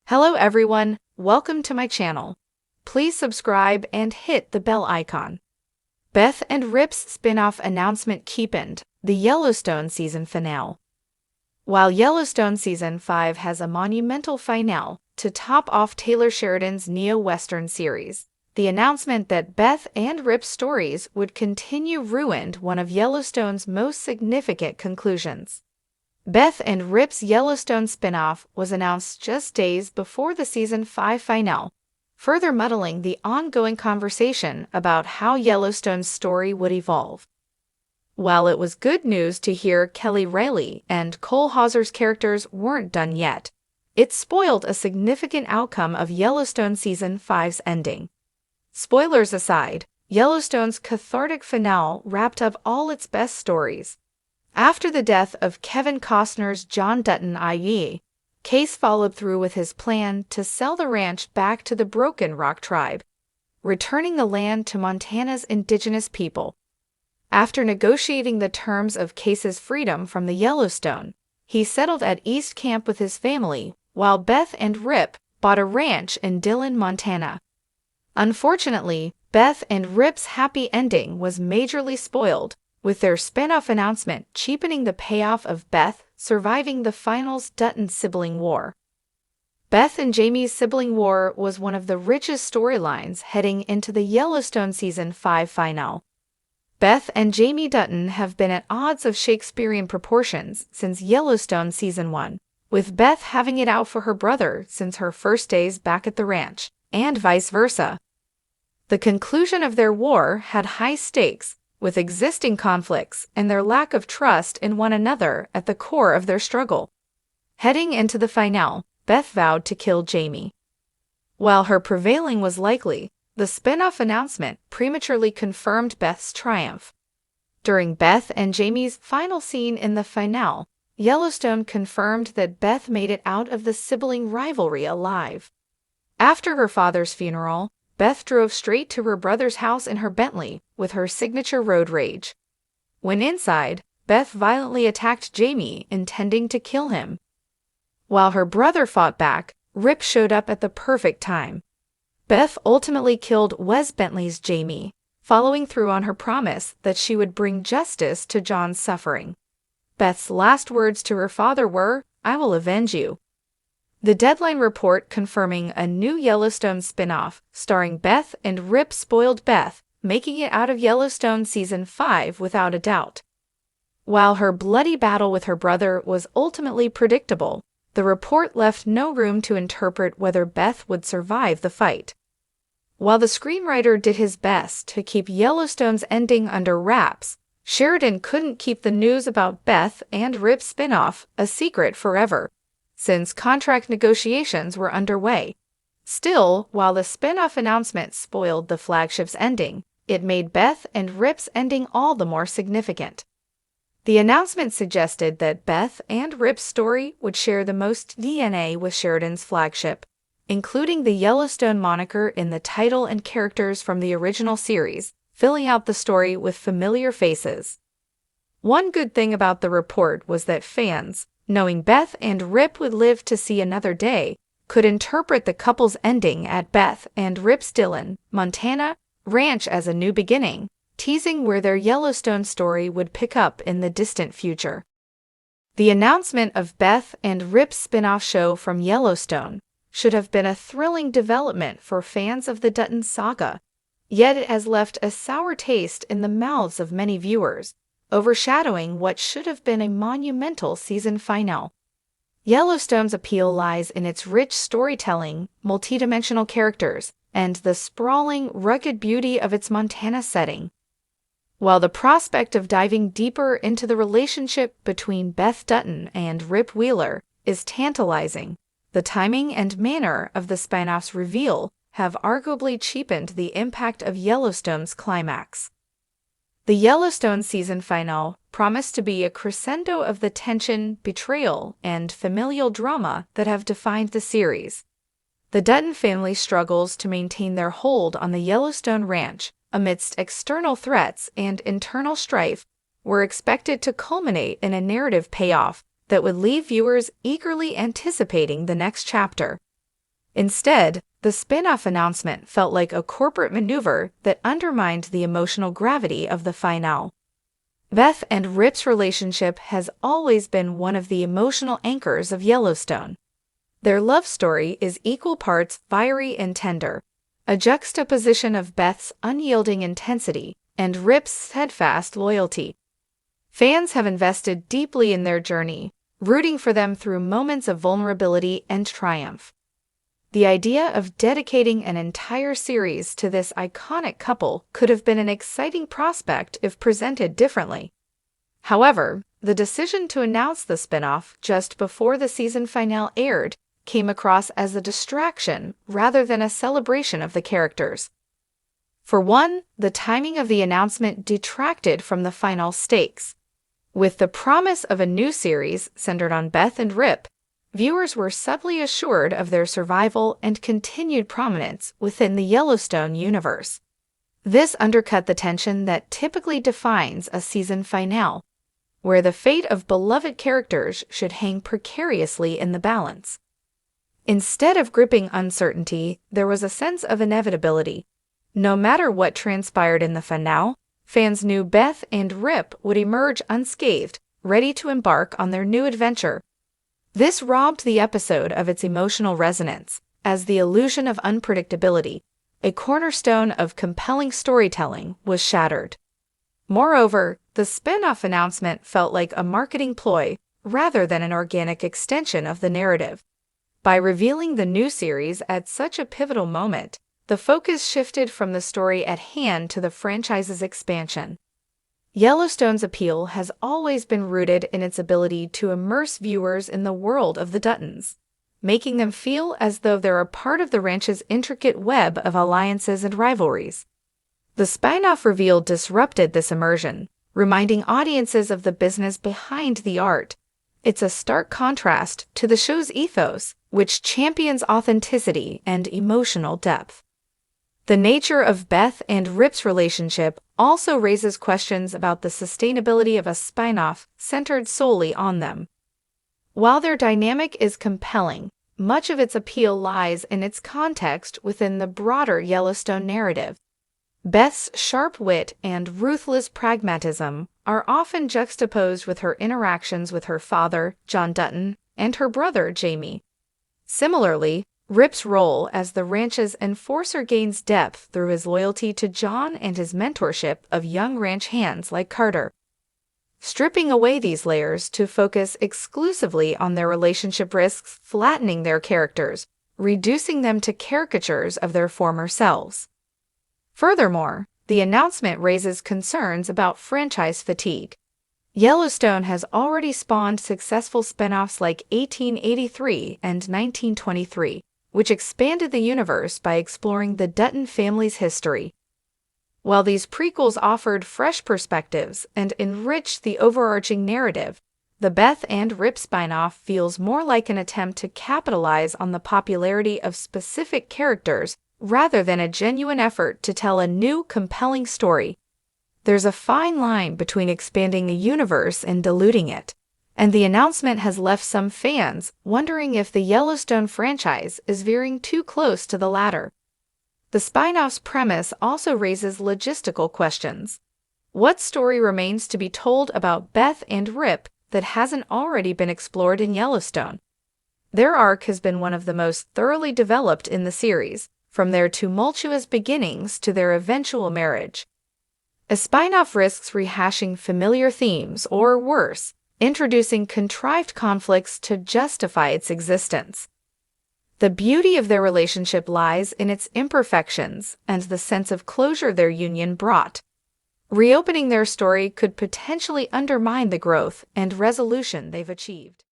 Hello everyone, welcome to my channel. Please subscribe and hit the bell icon. Beth and Rip's spin-off announcement cheapened the Yellowstone season finale. While Yellowstone Season 5 has a monumental finale to top off Taylor Sheridan's neo-Western series, the announcement that Beth and Rip's stories would continue ruined one of Yellowstone's most significant conclusions. Beth and Rip's Yellowstone spin-off was announced just days before the Season 5 finale, further muddling the ongoing conversation about how Yellowstone's story would evolve. While it was good news to hear Kelly Reilly and Cole Hauser's characters weren't done yet, it spoiled a significant outcome of Yellowstone Season 5's ending. Spoilers aside, Yellowstone's cathartic finale wrapped up all its best stories. After the death of Kevin Costner's John Dutton i.e., Case followed through with his plan to sell the ranch back to the Broken Rock tribe, returning the land to Montana's indigenous people. After negotiating the terms of Case's freedom from the Yellowstone, he settled at East Camp with his family, while Beth and Rip bought a ranch in Dillon, Montana. Unfortunately, Beth and Rip's happy ending was majorly spoiled, with their spin-off announcement cheapening the payoff of Beth surviving the final's Dutton sibling war. Beth and Jamie's sibling war was one of the richest storylines heading into the Yellowstone Season 5 finale. Beth and Jamie Dutton have been at odds of Shakespearean proportions since Yellowstone Season 1, with Beth having it out for her brother since her first days back at the ranch, and vice versa. The conclusion of their war had high stakes, with existing conflicts and their lack of trust in one another at the core of their struggle. Heading into the finale, Beth vowed to kill Jamie. While her prevailing was likely, the spin-off announcement prematurely confirmed Beth's triumph. During Beth and Jamie's final scene in the finale, Yellowstone confirmed that Beth made it out of the sibling rivalry alive. After her father's funeral, Beth drove straight to her brother's house in her Bentley with her signature road rage. When inside, Beth violently attacked Jamie, intending to kill him. While her brother fought back, Rip showed up at the perfect time. Beth ultimately killed Wes Bentley's Jamie, following through on her promise that she would bring justice to John's suffering. Beth's last words to her father were, "I will avenge you." The Deadline report confirming a new Yellowstone spin-off starring Beth and Rip spoiled Beth, making it out of Yellowstone Season 5 without a doubt. While her bloody battle with her brother was ultimately predictable, the report left no room to interpret whether Beth would survive the fight. While the screenwriter did his best to keep Yellowstone's ending under wraps, Sheridan couldn't keep the news about Beth and Rip's spin-off a secret forever, since contract negotiations were underway. Still, while the spin-off announcement spoiled the flagship's ending, it made Beth and Rip's ending all the more significant. The announcement suggested that Beth and Rip's story would share the most DNA with Sheridan's flagship, including the Yellowstone moniker in the title and characters from the original series, filling out the story with familiar faces. One good thing about the report was that fans, knowing Beth and Rip would live to see another day, could interpret the couple's ending at Beth and Rip's Dillon, Montana, ranch as a new beginning, teasing where their Yellowstone story would pick up in the distant future. The announcement of Beth and Rip's spin-off show from Yellowstone should have been a thrilling development for fans of the Dutton saga, yet it has left a sour taste in the mouths of many viewers, overshadowing what should have been a monumental season finale. Yellowstone's appeal lies in its rich storytelling, multidimensional characters, and the sprawling, rugged beauty of its Montana setting. While the prospect of diving deeper into the relationship between Beth Dutton and Rip Wheeler is tantalizing, the timing and manner of the spin-off's reveal have arguably cheapened the impact of Yellowstone's climax. The Yellowstone season finale promised to be a crescendo of the tension, betrayal, and familial drama that have defined the series. The Dutton family struggles to maintain their hold on the Yellowstone ranch amidst external threats and internal strife were expected to culminate in a narrative payoff that would leave viewers eagerly anticipating the next chapter. Instead, the spin-off announcement felt like a corporate maneuver that undermined the emotional gravity of the finale. Beth and Rip's relationship has always been one of the emotional anchors of Yellowstone. Their love story is equal parts fiery and tender, a juxtaposition of Beth's unyielding intensity and Rip's steadfast loyalty. Fans have invested deeply in their journey, rooting for them through moments of vulnerability and triumph. The idea of dedicating an entire series to this iconic couple could have been an exciting prospect if presented differently. However, the decision to announce the spinoff just before the season finale aired came across as a distraction rather than a celebration of the characters. For one, the timing of the announcement detracted from the final stakes. With the promise of a new series centered on Beth and Rip, viewers were subtly assured of their survival and continued prominence within the Yellowstone universe. This undercut the tension that typically defines a season finale, where the fate of beloved characters should hang precariously in the balance. Instead of gripping uncertainty, there was a sense of inevitability. No matter what transpired in the finale, fans knew Beth and Rip would emerge unscathed, ready to embark on their new adventure. This robbed the episode of its emotional resonance, as the illusion of unpredictability, a cornerstone of compelling storytelling, was shattered. Moreover, the spin-off announcement felt like a marketing ploy rather than an organic extension of the narrative. By revealing the new series at such a pivotal moment, the focus shifted from the story at hand to the franchise's expansion. Yellowstone's appeal has always been rooted in its ability to immerse viewers in the world of the Duttons, making them feel as though they're a part of the ranch's intricate web of alliances and rivalries. The spin-off reveal disrupted this immersion, reminding audiences of the business behind the art. It's a stark contrast to the show's ethos, which champions authenticity and emotional depth. The nature of Beth and Rip's relationship also raises questions about the sustainability of a spin-off centered solely on them. While their dynamic is compelling, much of its appeal lies in its context within the broader Yellowstone narrative. Beth's sharp wit and ruthless pragmatism are often juxtaposed with her interactions with her father, John Dutton, and her brother, Jamie. Similarly, Rip's role as the ranch's enforcer gains depth through his loyalty to John and his mentorship of young ranch hands like Carter. Stripping away these layers to focus exclusively on their relationship risks flattening their characters, reducing them to caricatures of their former selves. Furthermore, the announcement raises concerns about franchise fatigue. Yellowstone has already spawned successful spin-offs like 1883 and 1923, which expanded the universe by exploring the Dutton family's history. While these prequels offered fresh perspectives and enriched the overarching narrative, the Beth and Rip spin-off feels more like an attempt to capitalize on the popularity of specific characters rather than a genuine effort to tell a new, compelling story. There's a fine line between expanding a universe and diluting it, and the announcement has left some fans wondering if the Yellowstone franchise is veering too close to the latter. The spin-off's premise also raises logistical questions. What story remains to be told about Beth and Rip that hasn't already been explored in Yellowstone? Their arc has been one of the most thoroughly developed in the series, from their tumultuous beginnings to their eventual marriage. A spin-off risks rehashing familiar themes or, worse, introducing contrived conflicts to justify its existence. The beauty of their relationship lies in its imperfections and the sense of closure their union brought. Reopening their story could potentially undermine the growth and resolution they've achieved.